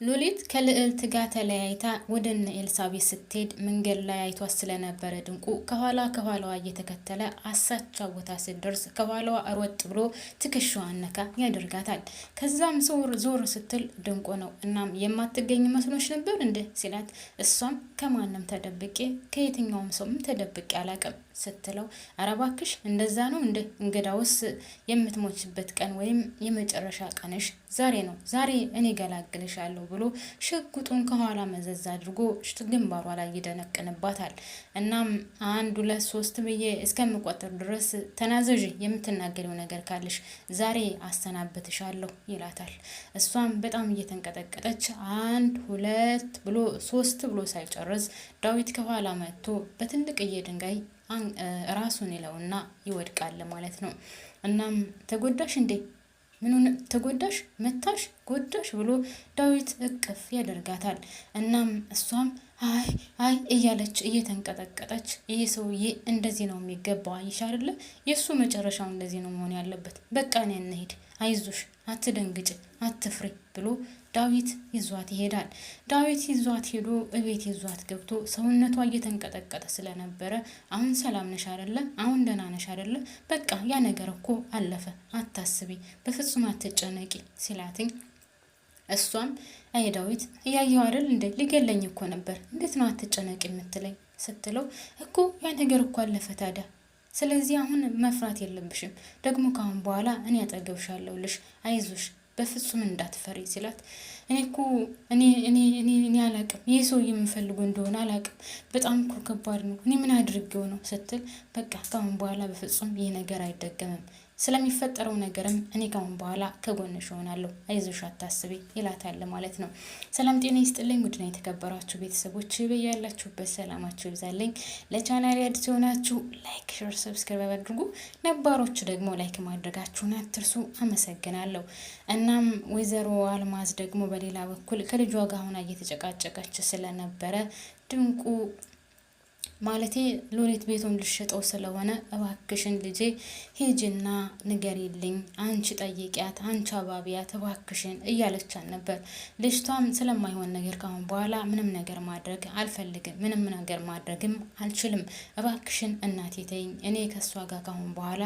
ሉሊት ከልዕልት ጋር ተለያይታ ወደ እነ ኤልሳቤት ስትሄድ መንገድ ላይ አይቷት ስለነበረ ድንቁ ከኋላዋ እየተከተለ አሳቻ ቦታ ስትደርስ ከኋላዋ ሮጥ ብሎ ትከሻዋን ነካ ያደርጋታል። ከዛም ዞር ስትል ድንቁ ነው። እናም የማትገኝ መስሎች ነበር እንደ ሲላት እሷም ከማንም ተደብቄ ከየትኛውም ሰውም ተደብቄ አላቅም ስትለው ኧረ እባክሽ እንደዛ ነው እንደ እንግዳውስ የምትሞችበት ቀን ወይም የመጨረሻ ቀንሽ ዛሬ ነው። ዛሬ እኔ ገላግልሻለሁ ብሎ ሽጉጡን ከኋላ መዘዝ አድርጎ ግንባሯ ላይ ይደነቅንባታል። እናም 1 2 3 ብዬ እስከምቆጥር ድረስ ተናዘዥ፣ የምትናገሪው ነገር ካለሽ ዛሬ አሰናብትሻለሁ ይላታል። እሷም በጣም እየተንቀጠቀጠች 1 2 ብሎ 3 ብሎ ሳይጨርስ ዳዊት ከኋላ መጥቶ በትልቅዬ ድንጋይ ራሱን ይለውና ይወድቃል ማለት ነው። እናም ተጎዳሽ እንዴ? ምኑን ተጎዳሽ? መታሽ? ጎዳሽ? ብሎ ዳዊት እቅፍ ያደርጋታል። እናም እሷም አይ እያለች እየተንቀጠቀጠች ይህ ሰውዬ እንደዚህ ነው የሚገባው፣ አይሽ አይደለ? የእሱ መጨረሻው እንደዚህ ነው መሆን ያለበት። በቃ እኔ እንሂድ፣ አይዞሽ፣ አትደንግጭ፣ አትፍሪ ብሎ ዳዊት ይዟት ይሄዳል። ዳዊት ይዟት ሄዶ እቤት ይዟት ገብቶ ሰውነቷ እየተንቀጠቀጠ ስለነበረ አሁን ሰላም ነሽ አይደለ? አሁን ደህና ነሽ አይደለ? በቃ ያ ነገር እኮ አለፈ፣ አታስቢ፣ በፍጹም አትጨነቂ ሲላትኝ እሷም አይ ዳዊት እያየው አይደል እንዴ? ሊገለኝ እኮ ነበር፣ እንዴት ነው አትጨነቂ የምትለኝ ስትለው እኮ ያ ነገር እኮ አለፈ ታዲያ፣ ስለዚህ አሁን መፍራት የለብሽም፣ ደግሞ ካሁን በኋላ እኔ አጠገብሻለሁልሽ፣ አይዞሽ በፍጹም እንዳትፈሪ ሲላት እኔ አላቅም፣ ይህ ሰው የምፈልገው እንደሆነ አላቅም፣ በጣም እኮ ከባድ ነው፣ እኔ ምን አድርገው ነው ስትል በቃ ካሁን በኋላ በፍጹም ይህ ነገር አይደገምም፣ ስለሚፈጠረው ነገርም እኔ ካሁን በኋላ ከጎንሽ እሆናለሁ፣ አይዞሽ አታስቢ ይላታል ማለት ነው። ሰላም ጤና ይስጥልኝ ውድና የተከበራችሁ ቤተሰቦች በያላችሁበት ሰላማችሁ ይብዛልኝ። ለቻናሌ አዲስ የሆናችሁ ላይክ፣ ሼር፣ ሰብስክራይብ አድርጉ፣ ነባሮች ደግሞ ላይክ ማድረጋችሁን አትርሱ። አመሰግናለሁ። እናም ወይዘሮ አልማዝ ደግሞ በሌላ በኩል ከልጇ ጋር ሆና እየተጨቃጨቀች ስለነበረ ድንቁ ማለቴ ሉሊት ቤቱን ልሸጠው ስለሆነ እባክሽን ልጄ ሂጂና ንገሪልኝ፣ አንቺ ጠይቂያት፣ አንቺ አባቢያት እባክሽን እያለቻት ነበር። ልጅቷም ስለማይሆን ነገር ካሁን በኋላ ምንም ነገር ማድረግ አልፈልግም፣ ምንም ነገር ማድረግም አልችልም፣ እባክሽን እናቴ ተይኝ፣ እኔ ከሷ ጋር ካሁን በኋላ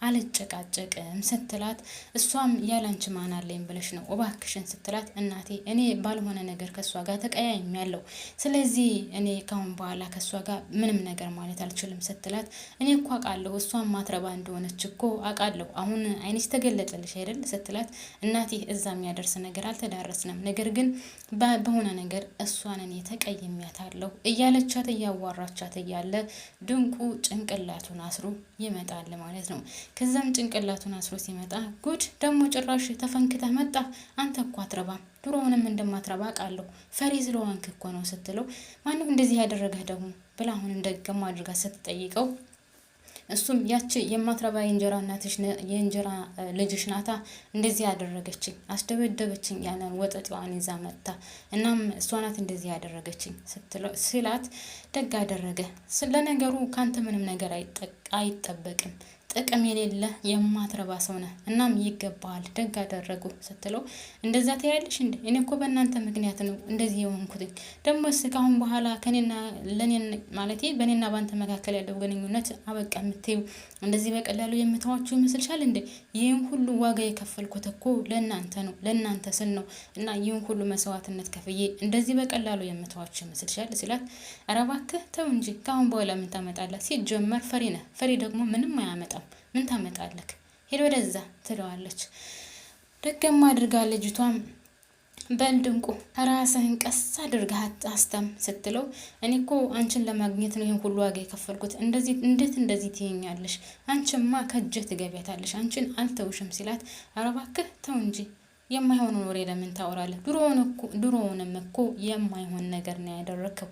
አልጨቃጨቅም ስትላት እሷም ያላንቺ ማን አለኝ ብለሽ ነው እባክሽን ስትላት እናቴ እኔ ባልሆነ ነገር ከሷ ጋር ተቀያይሜያለሁ፣ ስለዚህ እኔ ካሁን በኋላ ከሷ ጋር ምንም ነገር ማለት አልችልም ስትላት እኔ እኮ አውቃለሁ እሷን ማትረባ እንደሆነች እኮ አውቃለሁ፣ አሁን አይንሽ ተገለጠልሽ አይደል ስትላት እናቴ እዛ የሚያደርስ ነገር አልተዳረስንም፣ ነገር ግን በሆነ ነገር እሷን እኔ ተቀይሜያታለሁ እያለቻት እያዋራቻት እያለ ድንቁ ጭንቅላቱን አስሮ ይመጣል ማለት ነው። ከዛም ጭንቅላቱን አስሮ ሲመጣ ጉድ ደግሞ ጭራሽ ተፈንክተህ መጣ፣ አንተ እኮ አትረባም፣ ድሮውንም እንደማትረባ አውቃለሁ፣ ፈሪ ስለሆንክ እኮ ነው ስትለው ማነው እንደዚህ ያደረገህ ደግሞ ብላ አሁንም ደግማ አድርጋ ስትጠይቀው እሱም ያቺ የማትረባ የእንጀራ እናትሽ የእንጀራ ልጅሽ ናታ እንደዚህ ያደረገችኝ፣ አስደበደበችኝ፣ ያንን ወጠጤዋን ይዛ መጣ፣ እናም እሷ ናት እንደዚህ ያደረገችኝ ስላት ደግ አደረገ፣ ስለነገሩ ካንተ ምንም ነገር አይጠበቅም፣ ጥቅም የሌለ የማትረባ ሰው ነህ፣ እናም ይገባሃል፣ ደግ አደረጉ ስትለው እንደዛ ትያለሽ እንዴ? እኔ እኮ በእናንተ ምክንያት ነው እንደዚህ የሆንኩትኝ፣ ደግሞ እስካሁን በኋላ ከኔና ለኔን ማለቴ በኔና ባንተ መካከል ያለው ግንኙነት አበቃ የምትይው እንደዚህ በቀላሉ የምተዋችሁ ይመስልሻል እንዴ? ይህን ሁሉ ዋጋ የከፈልኩት እኮ ለእናንተ ነው፣ ለእናንተ ስል ነው፣ እና ይህን ሁሉ መስዋዕትነት ከፍዬ እንደዚህ በቀላሉ የምተዋችሁ ይመስልሻል ሲላት ኧረ እባክህ ተው እንጂ ካሁን በኋላ ምን ታመጣለህ? ሲጀመር ፈሪ ነህ፣ ፈሪ ደግሞ ምንም አያመጣም፣ ምን ታመጣለክ? ሄድ ወደዛ ትለዋለች። ደገማ አድርጋ ልጅቷም በልድንቁ ራስህን ቀስ አድርጋ አስተም ስትለው እኔ እኮ አንቺን ለማግኘት ነው ይሄን ሁሉ ዋጋ የከፈልኩት፣ እንዴት እንደዚህ ትይኛለሽ? አንቺማ ከእጅህ ትገቢያታለሽ፣ አንቺን አልተውሽም ሲላት ኧረ እባክህ ተው እንጂ የማይሆን ወሬ ለምን ታወራለህ? ድሮውንም እኮ የማይሆን ነገር ነው ያደረከው፣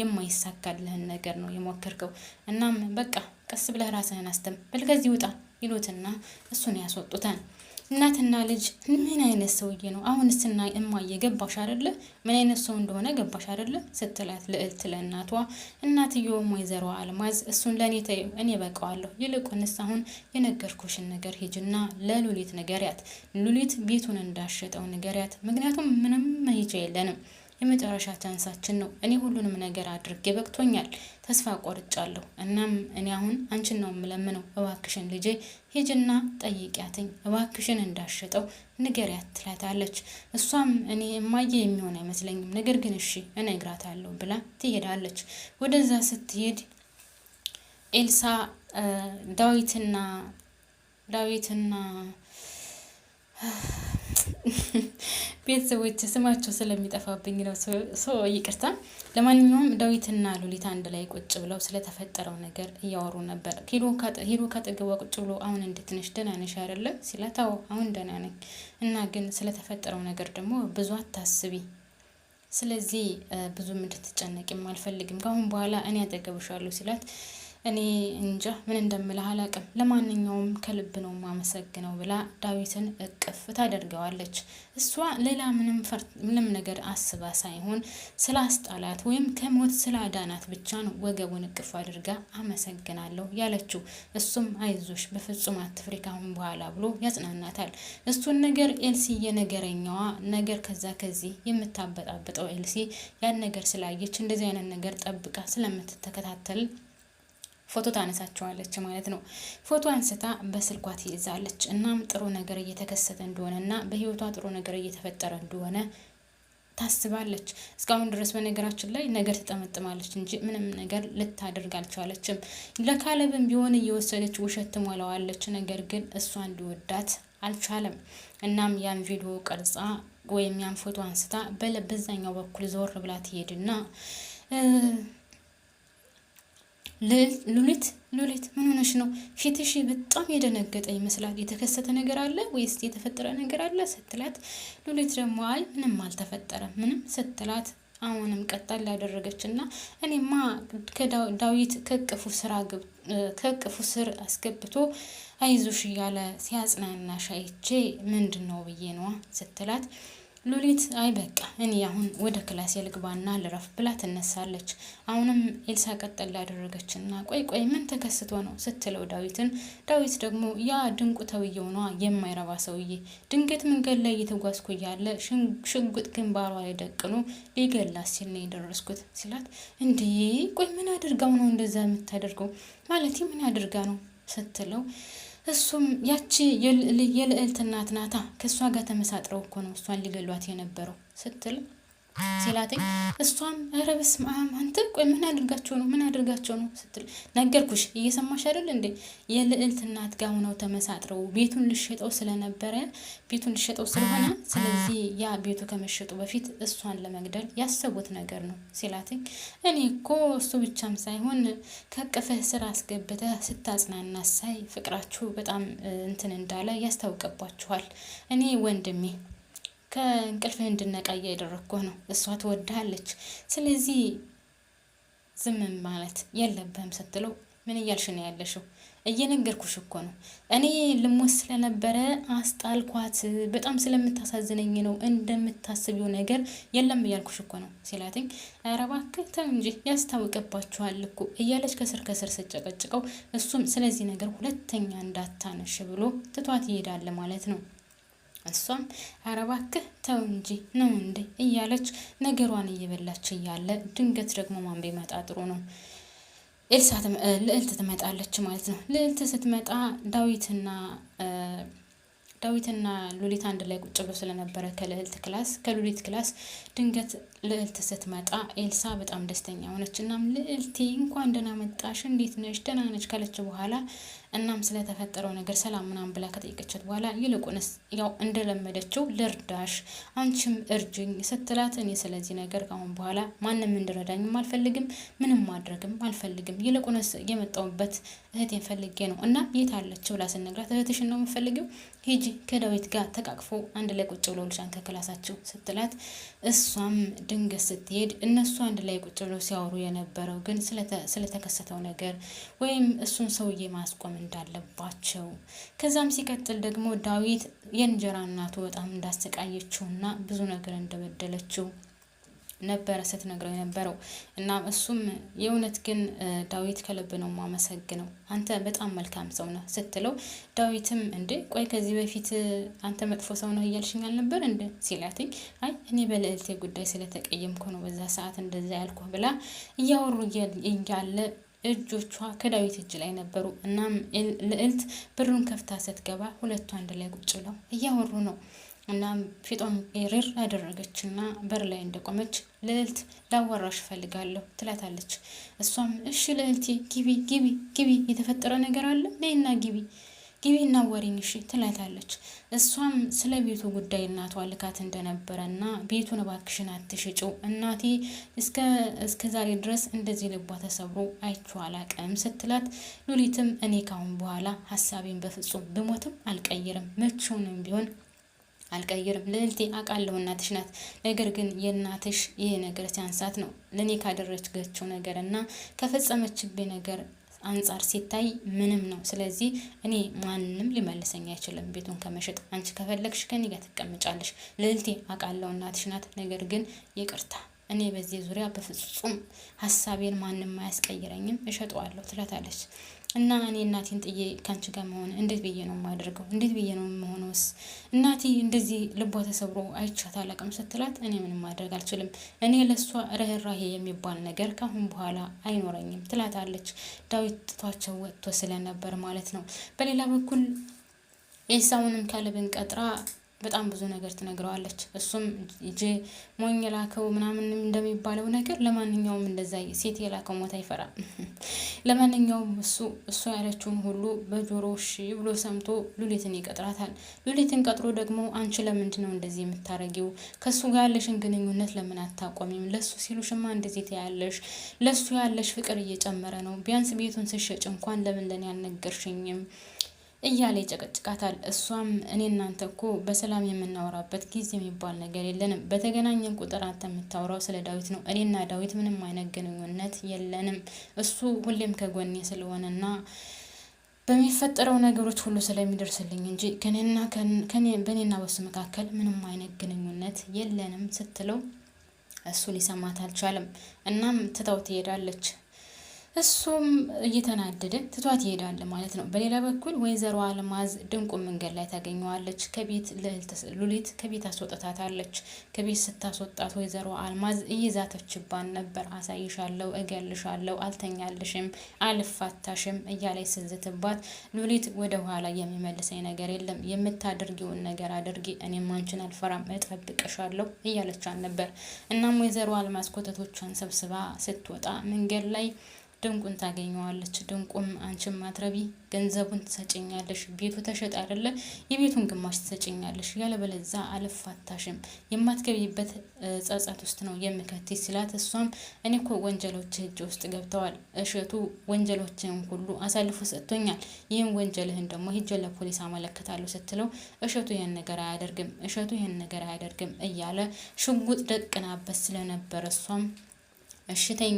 የማይሳካልህን ነገር ነው የሞከርከው፣ እናም በቃ ቀስ ብለህ ራስህን አስተም በል ከዚህ ውጣ ይሉትና እሱን ያስወጡታል። እናትና ልጅ ምን አይነት ሰውዬ ነው? አሁንስ እና እማዬ ገባሽ አይደለ? ምን አይነት ሰው እንደሆነ ገባሽ አይደለ? ስትላት ልዕልት ለእናቷ፣ እናትየውም ወይዘሮ አልማዝ እሱን ለእኔ ተይው፣ እኔ በቃዋለሁ። ይልቁንስ አሁን የነገርኩሽን ነገር ሂጅና ለሉሊት ንገሪያት። ሉሊት ቤቱን እንዳሸጠው ንገሪያት። ምክንያቱም ምንም መሄጃ የለንም፣ የመጨረሻ ቻንሳችን ነው። እኔ ሁሉንም ነገር አድርጌ በቅቶኛል፣ ተስፋ ቆርጫለሁ። እናም እኔ አሁን አንቺን ነው የምለምነው፣ እባክሽን ልጄ ሂጅና ጠይቂያትኝ፣ እባክሽን እንዳሸጠው ንገሪያት ትላታለች። እሷም እኔ እማዬ የሚሆን አይመስለኝም፣ ነገር ግን እሺ እነግራታለሁ ብላ ትሄዳለች። ወደዛ ስትሄድ ኤልሳ ዳዊትና ቤተሰቦች ስማቸው ስለሚጠፋብኝ ነው፣ ይቅርታ። ለማንኛውም ዳዊትና ሉሊት አንድ ላይ ቁጭ ብለው ስለተፈጠረው ነገር እያወሩ ነበር። ሄዶ ካጠገቧ ቁጭ ብሎ አሁን እንዴት ነሽ? ደህና ነሽ አይደለ ሲላት፣ አዎ አሁን ደህና ነኝ፣ እና ግን ስለተፈጠረው ነገር ደግሞ ብዙ አታስቢ፣ ስለዚህ ብዙም እንድትጨነቂም አልፈልግም፣ ከአሁን በኋላ እኔ አጠገብሻለሁ ሲላት፣ እኔ እንጃ ምን እንደምልህ አላውቅም፣ ለማንኛውም ከልብ ነው ማመሰግነው ብላ ዳዊትን እቅፍ ታደርገዋለች። እሷ ሌላ ምንም ነገር አስባ ሳይሆን ስላስጣላት ወይም ከሞት ስላዳናት ብቻ ነው ወገቡን እቅፍ አድርጋ አመሰግናለሁ ያለችው። እሱም አይዞሽ በፍጹም አትፍሪ ካሁን በኋላ ብሎ ያጽናናታል። እሱን ነገር ኤልሲ የነገረኛዋ ነገር ከዛ ከዚህ የምታበጣብጠው ኤልሲ ያን ነገር ስላየች እንደዚህ አይነት ነገር ጠብቃ ስለምትተከታተል ፎቶ ታነሳቸዋለች ማለት ነው። ፎቶ አንስታ በስልኳ ትይዛለች። እናም ጥሩ ነገር እየተከሰተ እንደሆነና በህይወቷ ጥሩ ነገር እየተፈጠረ እንደሆነ ታስባለች። እስካሁን ድረስ በነገራችን ላይ ነገር ትጠመጥማለች እንጂ ምንም ነገር ልታደርግ አልቻለችም። ለካለብም ቢሆን እየወሰደች ውሸት ትሞላዋለች። ነገር ግን እሷ እንዲወዳት አልቻለም። እናም ያን ቪዲዮ ቀርጻ ወይም ያን ፎቶ አንስታ በዛኛው በኩል ዞር ብላ ትሄድና ሉሊት ምን ሆነሽ ነው? ፊትሽ በጣም የደነገጠ ይመስላል። የተከሰተ ነገር አለ ወይስ የተፈጠረ ነገር አለ ስትላት፣ ሉሊት ደግሞ አይ ምንም አልተፈጠረም ምንም ስትላት፣ አሁንም ቀጣል ያደረገች እና እኔማ ዳዊት ከቅፉ ስር አስገብቶ አይዞሽ እያለ ሲያጽናናሽ አይቼ ምንድን ነው ብዬ ነዋ ስትላት፣ ሉሊት አይ በቃ እኔ አሁን ወደ ክላስ ልግባና ልረፍ ብላ ትነሳለች። አሁንም ኤልሳ ቀጠል ያደረገችና ቆይ ምን ተከስቶ ነው ስትለው ዳዊት ደግሞ ያ ድንቁ ተብዬው ነዋ የማይረባ ሰውዬ ድንገት መንገድ ላይ እየተጓዝኩ እያለ ሽጉጥ ግንባሯ ላይ ደቅኖ ሊገላት ሲል ነው የደረስኩት ሲላት፣ እንዴ ቆይ ምን አድርጋው ነው እንደዛ የምታደርገው? ማለት ምን አድርጋ ነው ስትለው፣ እሱም ያቺ የልዕልት እናት ናታ፣ ከእሷ ጋር ተመሳጥረው እኮ ነው እሷን ሊገሏት የነበረው ስትል ሲላትኝ፣ እሷም ኧረ በስመ አብ አንተ ቆይ ምን አድርጋቸው ነው ስትል፣ ነገርኩሽ እየሰማሽ አይደል እንዴ? የልዕልት እናት ጋር ሆነው ተመሳጥረው ቤቱን ልሸጠው ስለሆነ ስለዚህ ያ ቤቱ ከመሸጡ በፊት እሷን ለመግደል ያሰቡት ነገር ነው ሲላትኝ፣ እኔ እኮ እሱ ብቻም ሳይሆን ከቀፈህ ስራ አስገብተህ ስታጽናና ሳይ ፍቅራችሁ በጣም እንትን እንዳለ ያስታውቅባችኋል። እኔ ወንድሜ ከእንቅልፍህ እንድነቃ እያደረግኩህ ነው። እሷ ትወድሃለች፣ ስለዚህ ዝም ማለት የለብህም ስትለው፣ ምን እያልሽ ነው ያለሽው? እየነገርኩሽ እኮ ነው። እኔ ልሞት ስለነበረ አስጣልኳት፣ በጣም ስለምታሳዝነኝ ነው፣ እንደምታስቢው ነገር የለም እያልኩሽ እኮ ነው ሲላትኝ፣ ኧረ እባክህ ተው እንጂ ያስታውቅባችኋል እኮ እያለች ከስር ስጨቀጭቀው፣ እሱም ስለዚህ ነገር ሁለተኛ እንዳታነሽ ብሎ ትቷት ይሄዳል ማለት ነው። እሷም ኧረ እባክህ ተው እንጂ ነው እንዴ እያለች ነገሯን እየበላች እያለ ድንገት ደግሞ ማን ቢመጣ ጥሩ ነው? ልዕልት ትመጣለች ማለት ነው። ልዕልት ስትመጣ ዳዊትና ሉሊት አንድ ላይ ቁጭ ብሎ ስለነበረ ከሉሊት ክላስ ድንገት ልዕልት ስትመጣ ኤልሳ በጣም ደስተኛ ሆነች። እናም ልዕልቴ እንኳን ደህና መጣሽ፣ እንዴት ነሽ? ደህና ነች ካለች በኋላ እናም ስለተፈጠረው ነገር ሰላም ምናምን ብላ ከጠየቀቻት በኋላ ይልቁንስ ያው እንደለመደችው ልርዳሽ፣ አንቺም እርጅኝ ስትላት፣ እኔ ስለዚህ ነገር ካሁን በኋላ ማንም እንድረዳኝም አልፈልግም፣ ምንም ማድረግም አልፈልግም። ይልቁንስ የመጣሁበት እህቴን ፈልጌ ነው እና የት አለች ብላ ስነግራት፣ እህትሽን ነው የምፈልገው፣ ሂጂ ከዳዊት ጋር ተቃቅፎ አንድ ላይ ቁጭ ብለው ልሻን ከክላሳቸው ስትላት፣ እሷም ድንገት ስትሄድ እነሱ አንድ ላይ ቁጭ ብለው ሲያወሩ የነበረው ግን ስለተከሰተው ነገር ወይም እሱን ሰውዬ ማስቆም እንዳለባቸው፣ ከዛም ሲቀጥል ደግሞ ዳዊት የእንጀራ እናቱ በጣም እንዳሰቃየችውና ብዙ ነገር እንደበደለችው ነበረ ስትነግረው የነበረው። እና እሱም የእውነት ግን ዳዊት ከልብ ነው ማመሰግነው፣ አንተ በጣም መልካም ሰው ነህ ስትለው፣ ዳዊትም እንዴ ቆይ ከዚህ በፊት አንተ መጥፎ ሰው ነህ እያልሽኝ አልነበር እንደ ሲላትኝ፣ አይ እኔ በልዕልቴ ጉዳይ ስለተቀየምኩ ነው በዛ ሰዓት እንደዛ ያልኩህ ብላ እያወሩ እያለ እጆቿ ከዳዊት እጅ ላይ ነበሩ። እናም ልዕልት ብሩን ከፍታ ስትገባ ሁለቱ አንድ ላይ ቁጭ ብለው እያወሩ ነው። እናም ፊቷን ሪር አደረገችና በር ላይ እንደቆመች ልዕልት ላወራሽ እፈልጋለሁ ትላታለች። እሷም እሺ ልዕልቴ ግቢ የተፈጠረ ነገር አለ ነይና ግቢ እና ወሬኝ እሺ ትላታለች። እሷም ስለ ቤቱ ጉዳይ እናቷ ልካት እንደነበረና ቤቱን እባክሽን አትሽጪው እናቴ እስከ ዛሬ ድረስ እንደዚህ ልቧ ተሰብሮ አይቼው አላቅም ስትላት፣ ሉሊትም እኔ ካሁን በኋላ ሀሳቤን በፍጹም ብሞትም አልቀይርም መቼውንም ቢሆን አልቀይርም ልዕልቴ አውቃለሁ እናትሽ ናት። ነገር ግን የእናትሽ ይሄ ነገር ሲያንሳት ነው ለእኔ ካደረገችው ነገር እና ከፈጸመችብኝ ነገር አንጻር ሲታይ ምንም ነው። ስለዚህ እኔ ማንም ሊመልሰኝ አይችልም ቤቱን ከመሸጥ። አንቺ ከፈለግሽ ከኔ ጋር ትቀመጫለሽ ልዕልቴ አውቃለሁ እናትሽ ናት። ነገር ግን ይቅርታ እኔ በዚህ ዙሪያ በፍጹም ሀሳቤን ማንም አያስቀይረኝም እሸጠዋለሁ ትላታለች። እና እኔ እናቴን ጥዬ ካንቺ ጋር መሆን እንዴት ብዬ ነው የማደርገው? እንዴት ብዬ ነው የምሆነውስ? እናቴ እንደዚህ ልቧ ተሰብሮ አይቻት አላውቅም ስትላት፣ እኔ ምንም ማድረግ አልችልም። እኔ ለሷ ርህራሄ የሚባል ነገር ካሁን በኋላ አይኖረኝም ትላታለች። ዳዊት ጥቷቸው ወጥቶ ስለነበር ማለት ነው። በሌላ በኩል ኤልሳውንም ካለብን ቀጥራ በጣም ብዙ ነገር ትነግረዋለች። እሱም ሞኝ የላከው ምናምን እንደሚባለው ነገር ለማንኛውም እንደዛ ሴት የላከው ሞት አይፈራም። ለማንኛውም እሱ ያለችውን ሁሉ በጆሮ እሺ ብሎ ሰምቶ ሉሊትን ይቀጥራታል። ሉሊትን ቀጥሮ ደግሞ አንቺ ለምንድን ነው እንደዚህ የምታረጊው? ከሱ ጋር ያለሽን ግንኙነት ለምን አታቆሚም? ለሱ ሲሉሽማ እንደዚህ ትያለሽ። ለሱ ያለሽ ፍቅር እየጨመረ ነው። ቢያንስ ቤቱን ስሸጭ እንኳን ለምን ለኔ አልነገርሽኝም እያለ ይጨቀጭቃታል። እሷም እኔ እናንተ እኮ በሰላም የምናወራበት ጊዜ የሚባል ነገር የለንም። በተገናኘን ቁጥር አንተ የምታወራው ስለ ዳዊት ነው። እኔና ዳዊት ምንም አይነት ግንኙነት የለንም። እሱ ሁሌም ከጎኔ ስለሆነና በሚፈጠረው ነገሮች ሁሉ ስለሚደርስልኝ እንጂ በእኔና በሱ መካከል ምንም አይነት ግንኙነት የለንም ስትለው እሱ ሊሰማት አልቻለም። እናም ትታው ትሄዳለች። እሱም እየተናደደ ትቷት ይሄዳል ማለት ነው። በሌላ በኩል ወይዘሮ አልማዝ ድንቁ መንገድ ላይ ታገኘዋለች። ሉሊት ከቤት አስወጣታለች። ከቤት ስታስወጣት ወይዘሮ አልማዝ እየዛተችባን ነበር። አሳይሻለሁ፣ እገልሻለሁ፣ አልተኛልሽም፣ አልፋታሽም እያላይ ስዝትባት፣ ሉሊት ወደ ኋላ የሚመልሰኝ ነገር የለም፣ የምታደርጊውን ነገር አድርጊ፣ እኔም አንቺን አልፈራም፣ እጠብቅሻለሁ እያለቻን ነበር። እናም ወይዘሮ አልማዝ ኮተቶቿን ሰብስባ ስትወጣ መንገድ ላይ ድንቁን ታገኘዋለች። ድንቁም አንቺም ማትረቢ ገንዘቡን ትሰጭኛለሽ፣ ቤቱ ተሸጠ አይደለ? የቤቱን ግማሽ ትሰጭኛለሽ፣ ያለበለዛ አልፋታሽም፣ የማትገቢበት ጸጸት ውስጥ ነው የምከትሽ ሲላት፣ እሷም እኔ እኮ ወንጀሎች እጅ ውስጥ ገብተዋል፣ እሸቱ ወንጀሎችን ሁሉ አሳልፎ ሰጥቶኛል፣ ይህን ወንጀልህን ደግሞ ሂጄ ለፖሊስ አመለክታለሁ ስትለው፣ እሸቱ ይህን ነገር አያደርግም እያለ ሽጉጥ ደቅናበት ስለነበረ እሷም እሺ ተይኝ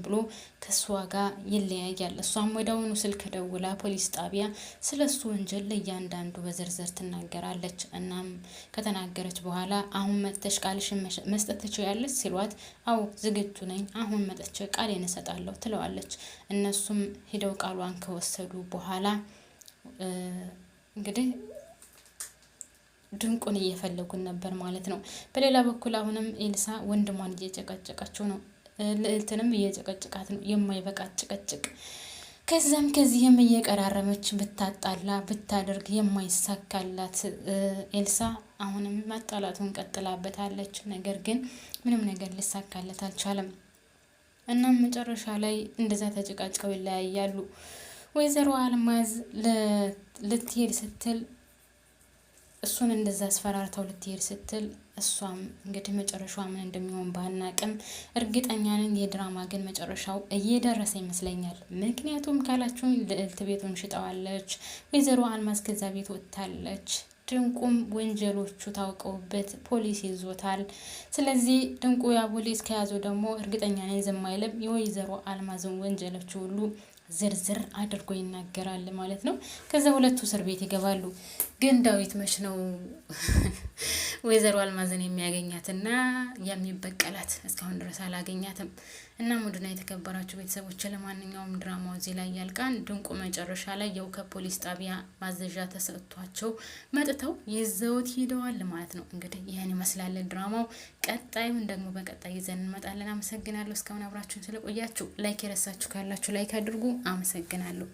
ብሎ ከሷ ጋር ይለያያል። እሷም ወዲያውኑ ስልክ ደውላ ፖሊስ ጣቢያ ስለሱ ወንጀል ለእያንዳንዱ በዝርዝር ትናገራለች። እናም ከተናገረች በኋላ አሁን መጥተሽ ቃልሽን መስጠት ትችያለሽ ሲሏት፣ አዎ ዝግጁ ነኝ፣ አሁን መጥቼ ቃሌን እሰጣለሁ ትለዋለች። እነሱም ሄደው ቃሏን ከወሰዱ በኋላ እንግዲህ ድንቁን እየፈለጉን ነበር ማለት ነው። በሌላ በኩል አሁንም ኤልሳ ወንድሟን እየጨቀጨቀችው ነው። ልዕልትንም እየጨቀጭቃት ነው፣ የማይበቃት ጭቅጭቅ። ከዚህም እየቀራረመች ብታጣላ ብታደርግ የማይሳካላት ኤልሳ አሁንም ማጣላቱን ቀጥላበታለች። ነገር ግን ምንም ነገር ሊሳካለት አልቻለም። እናም መጨረሻ ላይ እንደዛ ተጨቃጭቀው ይለያያሉ። ወይዘሮ አልማዝ ልትሄድ ስትል እሱን እንደዛ አስፈራርተው ልትሄድ ስትል እሷም እንግዲህ መጨረሻው ምን እንደሚሆን ባናቅም እርግጠኛ ነኝ የድራማ ግን መጨረሻው እየደረሰ ይመስለኛል። ምክንያቱም ካላችሁኝ ልዕልት ቤቱን ሽጠዋለች፣ ወይዘሮ አልማዝ ከዛ ቤት ወጥታለች። ድንቁም ወንጀሎቹ ታውቀውበት ፖሊስ ይዞታል። ስለዚህ ድንቁ ያ ፖሊስ ከያዘው ደግሞ እርግጠኛ ነኝ ዝም አይልም። የወይዘሮ አልማዝን ወንጀሎች ሁሉ ዝርዝር አድርጎ ይናገራል ማለት ነው። ከዛ ሁለቱ እስር ቤት ይገባሉ። ግን ዳዊት መች ነው ወይዘሮ አልማዝን የሚያገኛትና የሚበቀላት? እስካሁን ድረስ አላገኛትም። እና ሙድና የተከበራችሁ ቤተሰቦች ለማንኛውም ድራማው እዚህ ላይ ያልቃል። ድንቁ መጨረሻ ላይ ያው ከፖሊስ ጣቢያ ማዘዣ ተሰጥቷቸው መጥተው ይዘውት ሄደዋል ማለት ነው። እንግዲህ ይህን ይመስላል ድራማው። ቀጣዩን ደግሞ በቀጣይ ይዘን እንመጣለን። አመሰግናለሁ እስካሁን አብራችሁን ስለቆያችሁ። ላይክ የረሳችሁ ካላችሁ ላይክ አድርጉ። አመሰግናለሁ።